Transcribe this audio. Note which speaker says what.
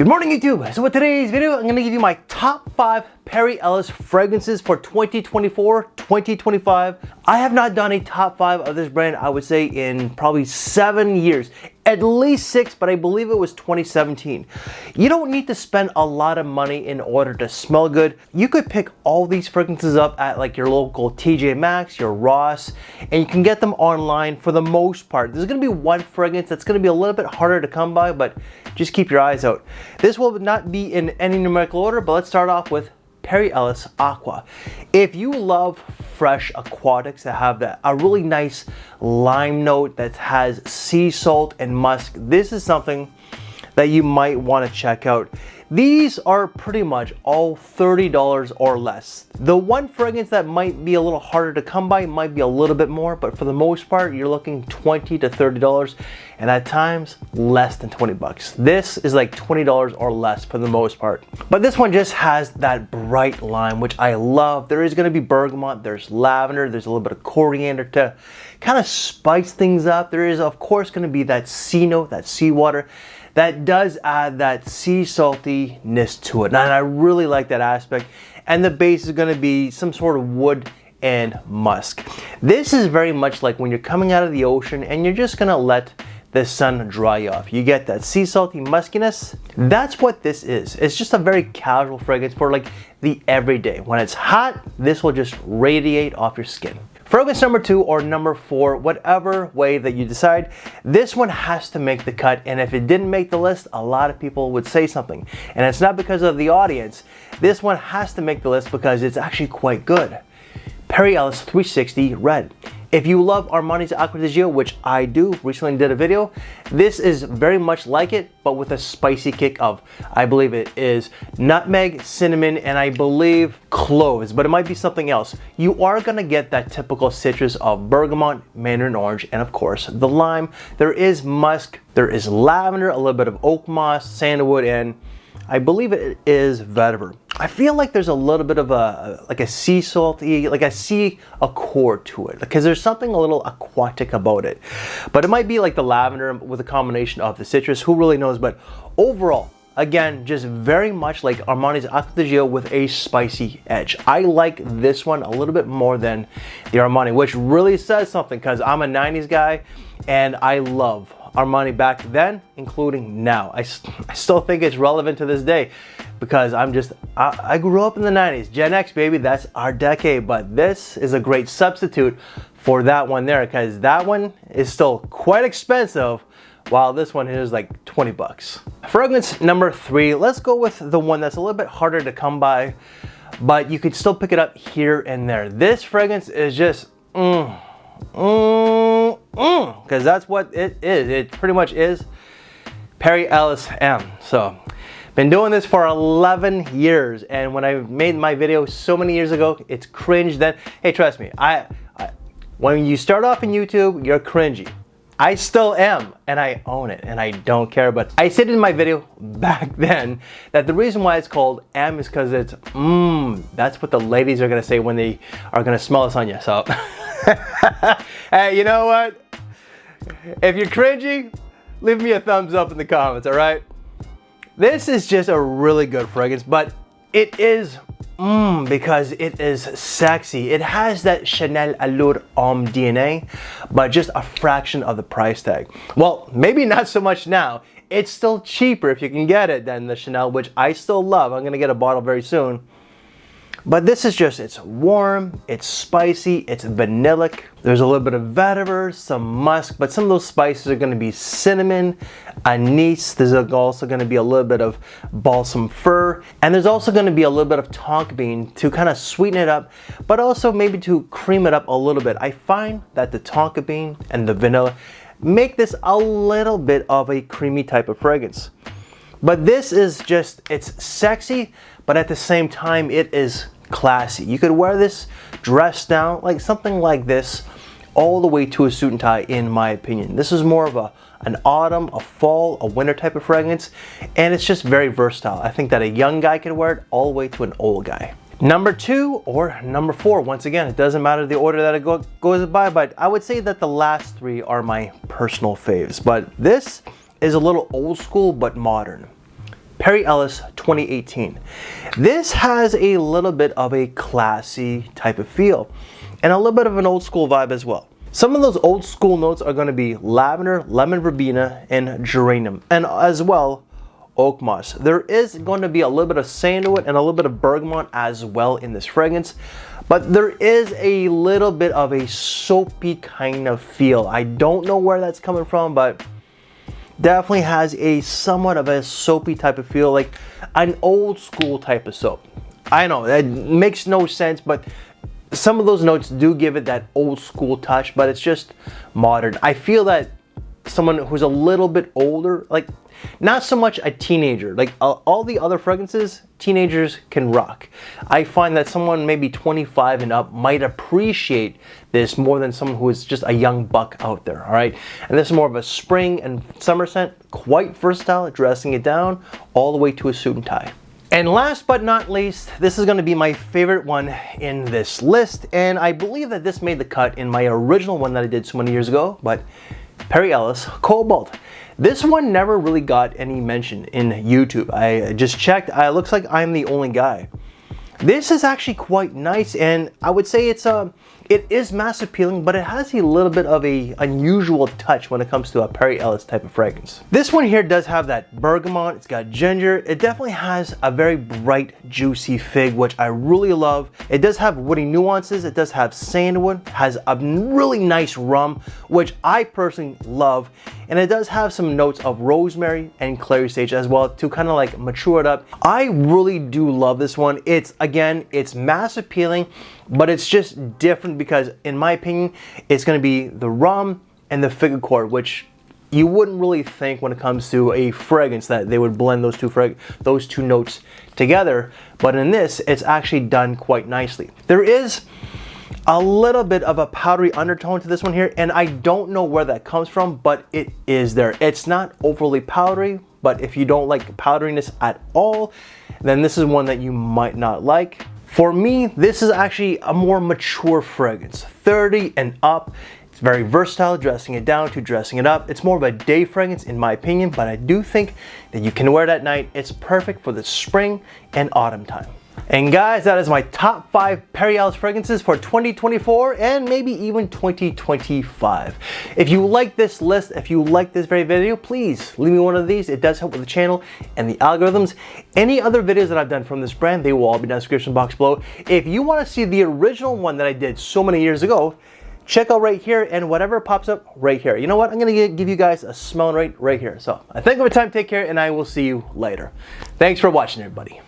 Speaker 1: Good morning, YouTube. So with today's video, I'm going to give you my top 5 Perry Ellis fragrances for 2024-2025. I have not done a top 5 of this brand, I would say, in probably 7 years. At least 6, but I believe it was 2017. You don't need to spend a lot of money in order to smell good. You could pick all these fragrances up at like your local TJ Maxx, your Ross, and you can get them online for the most part. There's going to be one fragrance that's going to be a little bit harder to come by, but just keep your eyes out. This will not be in any numerical order, but let's start off with Perry Ellis Aqua. If you love fresh aquatics that have a really nice lime note that has sea salt and musk, this is something that you might want to check out. These are pretty much all $30 or less. The one fragrance that might be a little harder to come by might be a little bit more, but for the most part, you're looking $20 to $30, and at times less than 20 bucks. This is like $20 or less for the most part. But this one just has that bright lime, which I love. There is going to be bergamot, there's lavender, there's a little bit of coriander to kind of spice things up. There is, of course, going to be that sea note, that seawater, that does add that sea saltiness to it. And I really like that aspect. And the base is going to be some sort of wood and musk. This is very much like when you're coming out of the ocean and you're just going to let the sun dry you off. You get that sea salty muskiness. That's what this is. It's just a very casual fragrance for like the everyday. When it's hot, this will just radiate off your skin. Fragrance number 2 or number 4, whatever way that you decide, this one has to make the cut, and if it didn't make the list, a lot of people would say something. And it's not because of the audience. This one has to make the list because it's actually quite good. Perry Ellis 360 Red. If you love Armani's Aqua, which I do, recently did a video, this is very much like it, but with a spicy kick of, I believe it is nutmeg, cinnamon, and I believe cloves, but it might be something else. You are gonna get that typical citrus of bergamot, mandarin orange, and of course the lime. There is musk, there is lavender, a little bit of oak moss, sandalwood, and I believe it is vetiver. I feel like there's a little bit of a sea salty, like a sea accord to it, because there's something a little aquatic about it. But it might be like the lavender with a combination of the citrus, who really knows. But overall, again, just very much like Armani's Aqua with a spicy edge. I like this one a little bit more than the Armani, which really says something because I'm a 90s guy and I love Armani back then, including now. I still think it's relevant to this day because I grew up in the 90s. Gen X, baby, that's our decade. But this is a great substitute for that one there because that one is still quite expensive while this one is like 20 bucks. Fragrance number 3, let's go with the one that's a little bit harder to come by, but you could still pick it up here and there. This fragrance is just because that's what it is. It pretty much is Perry Ellis M. So been doing this for 11 years, and when I made my video so many years ago, it's cringe then. Hey, trust me, when you start off in YouTube, you're cringy. I still am, and I own it, and I don't care. But I said in my video back then that the reason why it's called M is because it's that's what the ladies are gonna say when they are gonna smell this on you. So hey, you know what? If you're cringy, leave me a thumbs up in the comments, all right? This is just a really good fragrance, but it is because it is sexy. It has that Chanel Allure Homme DNA, but just a fraction of the price tag. Well, maybe not so much now. It's still cheaper if you can get it than the Chanel, which I still love. I'm gonna get a bottle very soon. But this is just, it's warm, it's spicy, it's vanillic. There's a little bit of vetiver, some musk, but some of those spices are gonna be cinnamon, anise. There's also gonna be a little bit of balsam fir, and there's also gonna be a little bit of tonka bean to kind of sweeten it up, but also maybe to cream it up a little bit. I find that the tonka bean and the vanilla make this a little bit of a creamy type of fragrance. But this is just, it's sexy, but at the same time, it is classy. You could wear this dressed down, like something like this, all the way to a suit and tie, in my opinion. This is more of an autumn, a fall, a winter type of fragrance, and it's just very versatile. I think that a young guy could wear it all the way to an old guy. Number 2 or number 4, once again, it doesn't matter the order that it goes by, but I would say that the last 3 are my personal faves. But this is a little old school but modern. Perry Ellis 2018. This has a little bit of a classy type of feel and a little bit of an old school vibe as well. Some of those old school notes are going to be lavender, lemon verbena, and geranium, and as well oak moss. There is going to be a little bit of sandalwood and a little bit of bergamot as well in this fragrance, but there is a little bit of a soapy kind of feel. I don't know where that's coming from, but definitely has a somewhat of a soapy type of feel, like an old school type of soap. I know that makes no sense, but some of those notes do give it that old school touch, but it's just modern. I feel that someone who's a little bit older, like not so much a teenager, like all the other fragrances, teenagers can rock. I find that someone maybe 25 and up might appreciate this more than someone who is just a young buck out there, all right? And this is more of a spring and summer scent, quite versatile, dressing it down all the way to a suit and tie. And last but not least, this is going to be my favorite one in this list, and I believe that this made the cut in my original one that I did so many years ago, but Perry Ellis Cobalt. This one never really got any mention in YouTube. I just checked. It looks like I'm the only guy. This is actually quite nice, and I would say it is mass appealing, but it has a little bit of a unusual touch when it comes to a Perry Ellis type of fragrance. This one here does have that bergamot, it's got ginger, it definitely has a very bright, juicy fig, which I really love. It does have woody nuances, it does have sandalwood, has a really nice rum, which I personally love, and it does have some notes of rosemary and clary sage as well to kind of like mature it up. I really do love this one. It's mass appealing, but it's just different because, in my opinion, it's going to be the rum and the fig accord, which you wouldn't really think when it comes to a fragrance that they would blend those two notes together. But in this, it's actually done quite nicely. There is a little bit of a powdery undertone to this one here, and I don't know where that comes from, but it is there. It's not overly powdery, but if you don't like powderiness at all, then this is one that you might not like. For me, this is actually a more mature fragrance, 30 and up. It's very versatile, dressing it down to dressing it up. It's more of a day fragrance in my opinion, but I do think that you can wear it at night. It's perfect for the spring and autumn time. And guys, that is my top 5 Perry Ellis fragrances for 2024 and maybe even 2025. If you like this list, if you like this very video, please leave me one of these. It does help with the channel and the algorithms. Any other videos that I've done from this brand, they will all be in the description box below. If you want to see the original one that I did so many years ago, check out right here, and whatever pops up right here. You know what? I'm going to give you guys a smell right here. So I thank you for your time. Take care, and I will see you later. Thanks for watching, everybody.